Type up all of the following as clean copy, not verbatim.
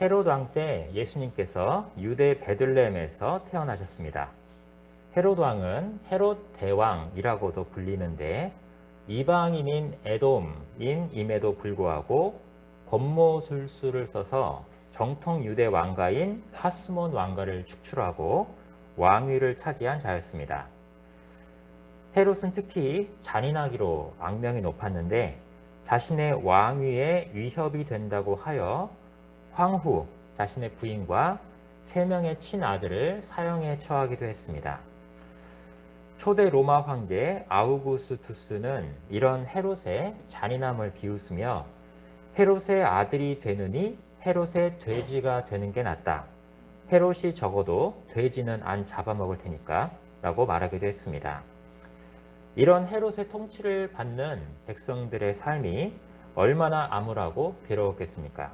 헤롯 왕 때 예수님께서 유대 베들레헴에서 태어나셨습니다. 헤롯 왕은 헤롯 대왕이라고도 불리는데 이방인인 에돔인임에도 불구하고 권모술수를 써서 정통 유대 왕가인 하스몬 왕가를 축출하고 왕위를 차지한 자였습니다. 헤롯은 특히 잔인하기로 악명이 높았는데 자신의 왕위에 위협이 된다고 하여 황후, 자신의 부인과 3명의 친아들을 사형에 처하기도 했습니다. 초대 로마 황제 아우구스투스는 이런 헤롯의 잔인함을 비웃으며 헤롯의 아들이 되느니 헤롯의 돼지가 되는 게 낫다. 헤롯이 적어도 돼지는 안 잡아먹을 테니까 라고 말하기도 했습니다. 이런 헤롯의 통치를 받는 백성들의 삶이 얼마나 암울하고 괴로웠겠습니까?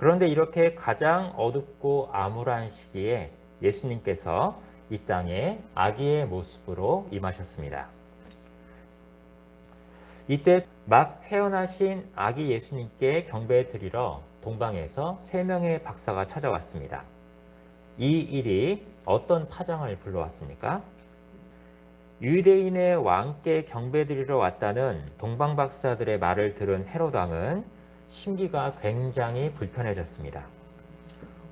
그런데 이렇게 가장 어둡고 암울한 시기에 예수님께서 이 땅에 아기의 모습으로 임하셨습니다. 이때 막 태어나신 아기 예수님께 경배 드리러 동방에서 3명의 박사가 찾아왔습니다. 이 일이 어떤 파장을 불러왔습니까? 유대인의 왕께 경배드리러 왔다는 동방 박사들의 말을 들은 헤롯 왕은 심기가 굉장히 불편해졌습니다.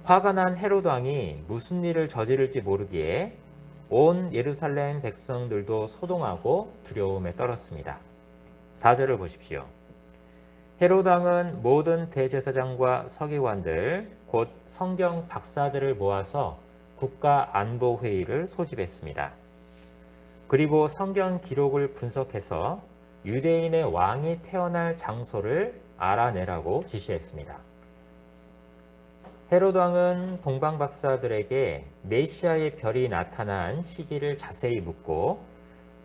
화가 난 헤롯 왕이 무슨 일을 저지를지 모르기에 온 예루살렘 백성들도 소동하고 두려움에 떨었습니다. 4절을 보십시오. 헤롯 왕은 모든 대제사장과 서기관들 곧 성경 박사들을 모아서 국가안보회의를 소집했습니다. 그리고 성경 기록을 분석해서 유대인의 왕이 태어날 장소를 알아내라고 지시했습니다. 헤롯 왕은 동방 박사들에게 메시아의 별이 나타난 시기를 자세히 묻고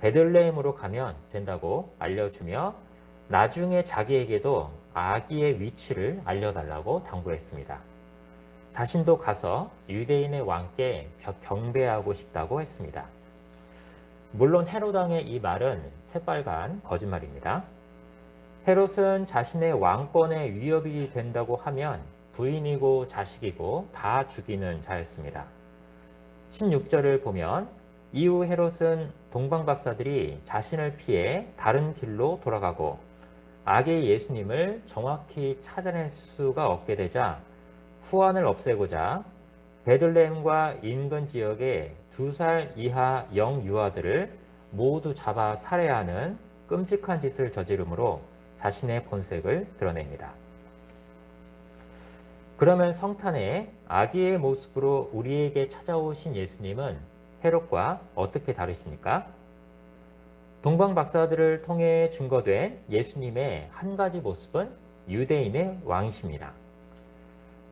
베들레헴으로 가면 된다고 알려주며 나중에 자기에게도 아기의 위치를 알려달라고 당부했습니다. 자신도 가서 유대인의 왕께 경배하고 싶다고 했습니다. 물론 헤롯 왕의 이 말은 새빨간 거짓말입니다. 헤롯은 자신의 왕권에 위협이 된다고 하면 부인이고 자식이고 다 죽이는 자였습니다. 16절을 보면 이후 헤롯은 동방 박사들이 자신을 피해 다른 길로 돌아가고 아기 예수님을 정확히 찾아낼 수가 없게 되자 후환을 없애고자 베들레헴과 인근 지역의 2살 이하 영유아들을 모두 잡아 살해하는 끔찍한 짓을 저지르므로 자신의 본색을 드러냅니다. 그러면 성탄에 아기의 모습으로 우리에게 찾아오신 예수님은 헤롯과 어떻게 다르십니까? 동방 박사들을 통해 증거된 예수님의 한 가지 모습은 유대인의 왕이십니다.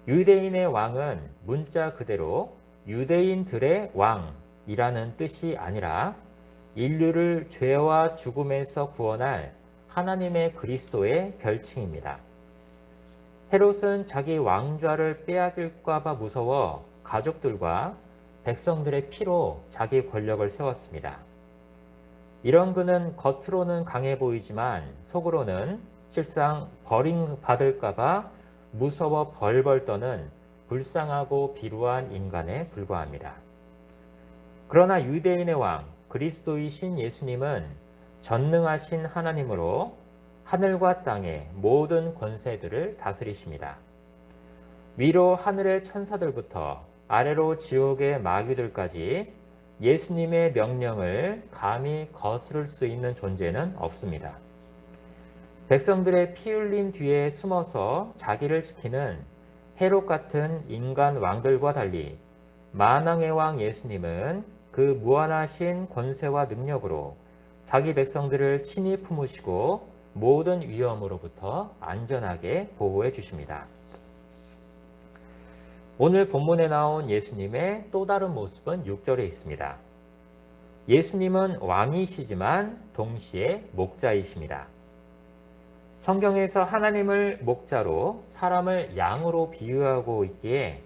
유대인의 왕은 문자 그대로 유대인들의 왕이라는 뜻이 아니라 인류를 죄와 죽음에서 구원할 하나님의 그리스도의 별칭입니다. 헤롯은 자기 왕좌를 빼앗길까 봐 무서워 가족들과 백성들의 피로 자기 권력을 세웠습니다. 이런 그는 겉으로는 강해 보이지만 속으로는 실상 버림받을까 봐 무서워 벌벌 떠는 불쌍하고 비루한 인간에 불과합니다. 그러나 유대인의 왕 그리스도이신 예수님은 전능하신 하나님으로 하늘과 땅의 모든 권세들을 다스리십니다. 위로 하늘의 천사들부터 아래로 지옥의 마귀들까지 예수님의 명령을 감히 거스를 수 있는 존재는 없습니다. 백성들의 피 흘림 뒤에 숨어서 자기를 지키는 헤롯 같은 인간 왕들과 달리 만왕의 왕 예수님은 그 무한하신 권세와 능력으로 자기 백성들을 친히 품으시고 모든 위험으로부터 안전하게 보호해 주십니다. 오늘 본문에 나온 예수님의 또 다른 모습은 6절에 있습니다. 예수님은 왕이시지만 동시에 목자이십니다. 성경에서 하나님을 목자로 사람을 양으로 비유하고 있기에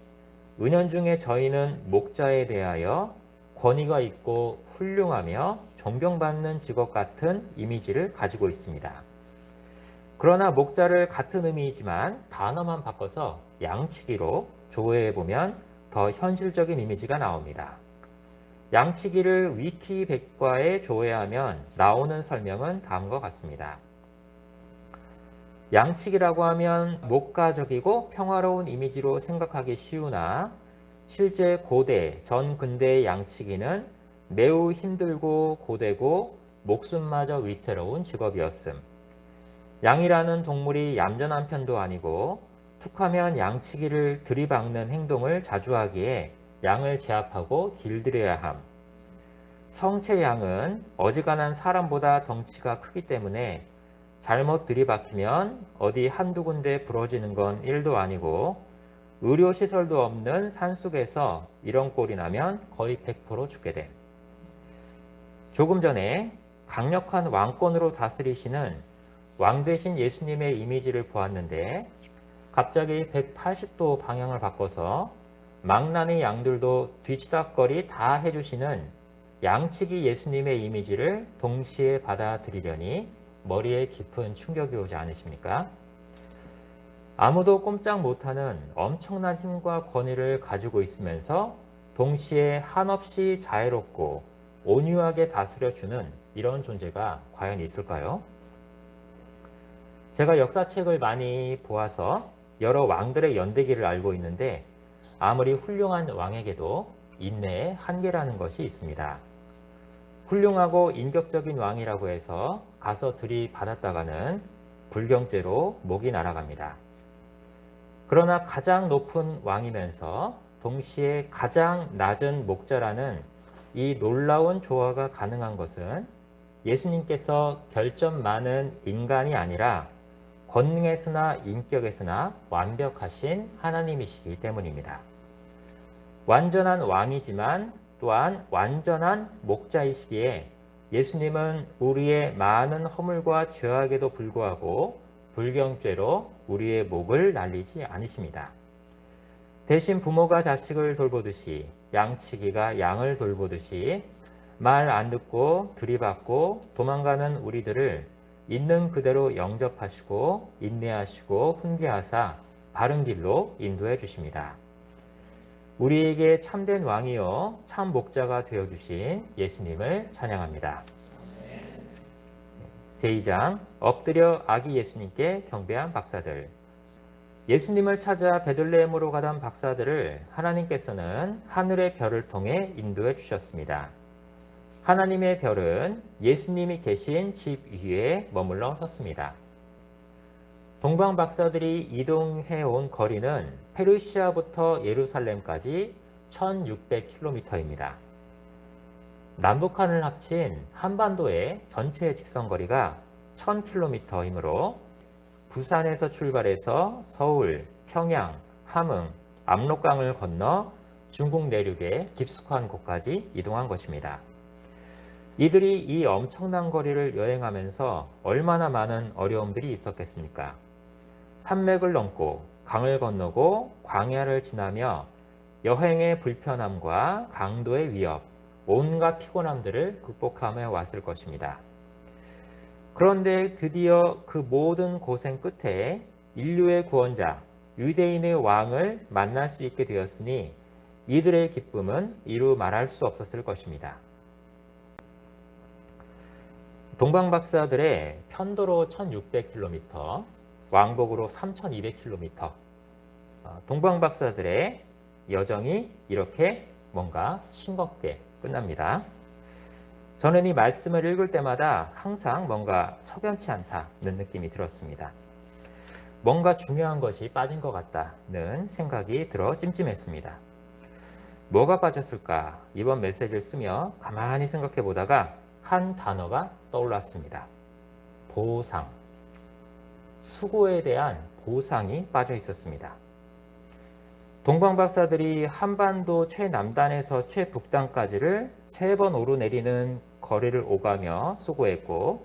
은연중에 저희는 목자에 대하여 권위가 있고 훌륭하며 존경받는 직업 같은 이미지를 가지고 있습니다. 그러나 목자를 같은 의미이지만 단어만 바꿔서 양치기로 조회해보면 더 현실적인 이미지가 나옵니다. 양치기를 위키 백과에 조회하면 나오는 설명은 다음과 같습니다. 양치기라고 하면 목가적이고 평화로운 이미지로 생각하기 쉬우나 실제 고대, 전 근대의 양치기는 매우 힘들고 고되고 목숨마저 위태로운 직업이었음. 양이라는 동물이 얌전한 편도 아니고 툭하면 양치기를 들이박는 행동을 자주 하기에 양을 제압하고 길들여야 함. 성체 양은 어지간한 사람보다 덩치가 크기 때문에 잘못 들이박히면 어디 한두 군데 부러지는 건 일도 아니고 의료시설도 없는 산속에서 이런 꼴이 나면 거의 100% 죽게 됨. 조금 전에 강력한 왕권으로 다스리시는 왕 되신 예수님의 이미지를 보았는데 갑자기 180도 방향을 바꿔서 망나니 양들도 뒤치다거리 다 해주시는 양치기 예수님의 이미지를 동시에 받아들이려니 머리에 깊은 충격이 오지 않으십니까? 아무도 꼼짝 못하는 엄청난 힘과 권위를 가지고 있으면서 동시에 한없이 자애롭고 온유하게 다스려주는 이런 존재가 과연 있을까요? 제가 역사책을 많이 보아서 여러 왕들의 연대기를 알고 있는데 아무리 훌륭한 왕에게도 인내의 한계라는 것이 있습니다. 훌륭하고 인격적인 왕이라고 해서 가서 들이받았다가는 불경죄로 목이 날아갑니다. 그러나 가장 높은 왕이면서 동시에 가장 낮은 목자라는 이 놀라운 조화가 가능한 것은 예수님께서 결점 많은 인간이 아니라 권능에서나 인격에서나 완벽하신 하나님이시기 때문입니다. 완전한 왕이지만 또한 완전한 목자이시기에 예수님은 우리의 많은 허물과 죄악에도 불구하고 불경죄로 우리의 목을 날리지 않으십니다. 대신 부모가 자식을 돌보듯이 양치기가 양을 돌보듯이 말 안 듣고 들이받고 도망가는 우리들을 있는 그대로 영접하시고 인내하시고 훈계하사 바른 길로 인도해 주십니다. 우리에게 참된 왕이요 참 목자가 되어주신 예수님을 찬양합니다. 제2장 엎드려 아기 예수님께 경배한 박사들. 예수님을 찾아 베들레헴으로 가던 박사들을 하나님께서는 하늘의 별을 통해 인도해 주셨습니다. 하나님의 별은 예수님이 계신 집 위에 머물러 섰습니다. 동방 박사들이 이동해 온 거리는 페르시아부터 예루살렘까지 1600km입니다. 남북한을 합친 한반도의 전체 직선거리가 1000km이므로 부산에서 출발해서 서울, 평양, 함흥, 압록강을 건너 중국 내륙의 깊숙한 곳까지 이동한 것입니다. 이들이 이 엄청난 거리를 여행하면서 얼마나 많은 어려움들이 있었겠습니까? 산맥을 넘고 강을 건너고 광야를 지나며 여행의 불편함과 강도의 위협, 온갖 피곤함들을 극복하며 왔을 것입니다. 그런데 드디어 그 모든 고생 끝에 인류의 구원자, 유대인의 왕을 만날 수 있게 되었으니 이들의 기쁨은 이루 말할 수 없었을 것입니다. 동방박사들의 편도로 1600km, 왕복으로 3200km, 동방박사들의 여정이 이렇게 뭔가 싱겁게 끝납니다. 저는 이 말씀을 읽을 때마다 항상 뭔가 석연치 않다는 느낌이 들었습니다. 뭔가 중요한 것이 빠진 것 같다는 생각이 들어 찜찜했습니다. 뭐가 빠졌을까? 이번 메시지를 쓰며 가만히 생각해 보다가 한 단어가 떠올랐습니다. 보상. 수고에 대한 보상이 빠져 있었습니다. 동방박사들이 한반도 최남단에서 최북단까지를 3번 오르내리는 거리를 오가며 수고했고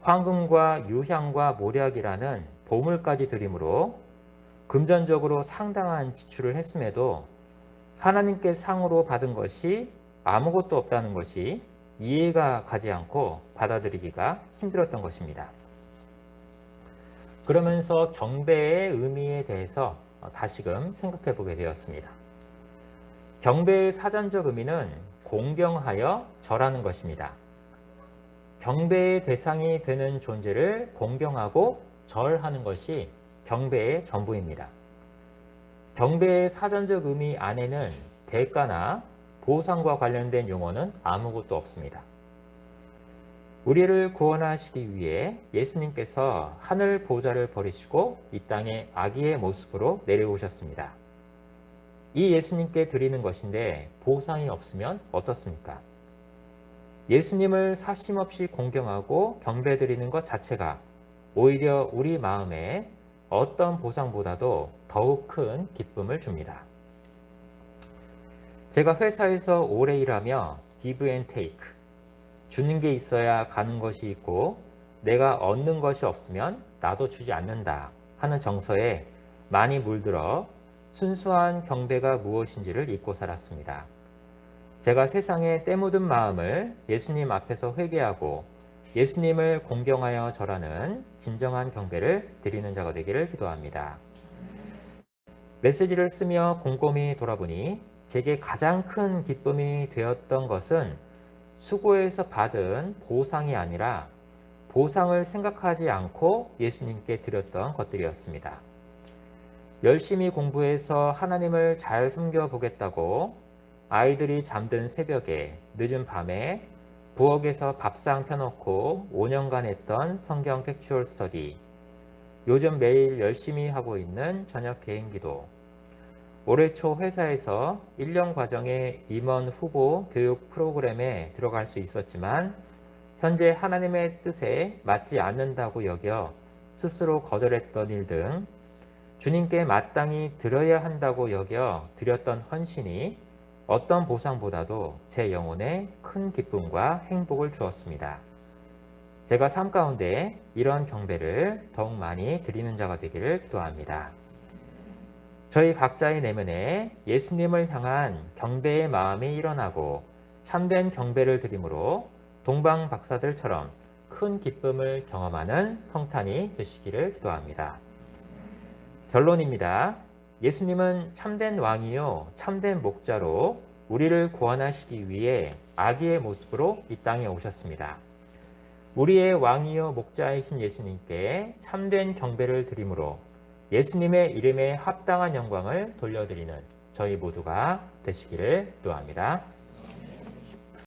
황금과 유향과 모략이라는 보물까지 들이므로 금전적으로 상당한 지출을 했음에도 하나님께 상으로 받은 것이 아무것도 없다는 것이 이해가 가지 않고 받아들이기가 힘들었던 것입니다. 그러면서 경배의 의미에 대해서 다시금 생각해 보게 되었습니다. 경배의 사전적 의미는 공경하여 절하는 것입니다. 경배의 대상이 되는 존재를 공경하고 절하는 것이 경배의 전부입니다. 경배의 사전적 의미 안에는 대가나 보상과 관련된 용어는 아무것도 없습니다. 우리를 구원하시기 위해 예수님께서 하늘 보좌를 버리시고 이 땅에 아기의 모습으로 내려오셨습니다. 이 예수님께 드리는 것인데 보상이 없으면 어떻습니까? 예수님을 사심없이 공경하고 경배드리는 것 자체가 오히려 우리 마음에 어떤 보상보다도 더욱 큰 기쁨을 줍니다. 제가 회사에서 오래 일하며 give and take, 주는 게 있어야 가는 것이 있고 내가 얻는 것이 없으면 나도 주지 않는다 하는 정서에 많이 물들어 순수한 경배가 무엇인지를 잊고 살았습니다. 제가 세상의 때 묻은 마음을 예수님 앞에서 회개하고 예수님을 공경하여 절하는 진정한 경배를 드리는 자가 되기를 기도합니다. 메시지를 쓰며 곰곰이 돌아보니 제게 가장 큰 기쁨이 되었던 것은 수고해서 받은 보상이 아니라 보상을 생각하지 않고 예수님께 드렸던 것들이었습니다. 열심히 공부해서 하나님을 잘 섬겨보겠다고 아이들이 잠든 새벽에 늦은 밤에 부엌에서 밥상 펴놓고 5년간 했던 성경 텍스추얼 스터디, 요즘 매일 열심히 하고 있는 저녁 개인기도, 올해 초 회사에서 1년 과정의 임원 후보 교육 프로그램에 들어갈 수 있었지만 현재 하나님의 뜻에 맞지 않는다고 여겨 스스로 거절했던 일 등 주님께 마땅히 드려야 한다고 여겨 드렸던 헌신이 어떤 보상보다도 제 영혼에 큰 기쁨과 행복을 주었습니다. 제가 삶 가운데 이런 경배를 더욱 많이 드리는 자가 되기를 기도합니다. 저희 각자의 내면에 예수님을 향한 경배의 마음이 일어나고 참된 경배를 드림으로 동방 박사들처럼 큰 기쁨을 경험하는 성탄이 되시기를 기도합니다. 결론입니다. 예수님은 참된 왕이요 참된 목자로 우리를 구원하시기 위해 아기의 모습으로 이 땅에 오셨습니다. 우리의 왕이요 목자이신 예수님께 참된 경배를 드림으로 예수님의 이름에 합당한 영광을 돌려드리는 저희 모두가 되시기를 기도합니다.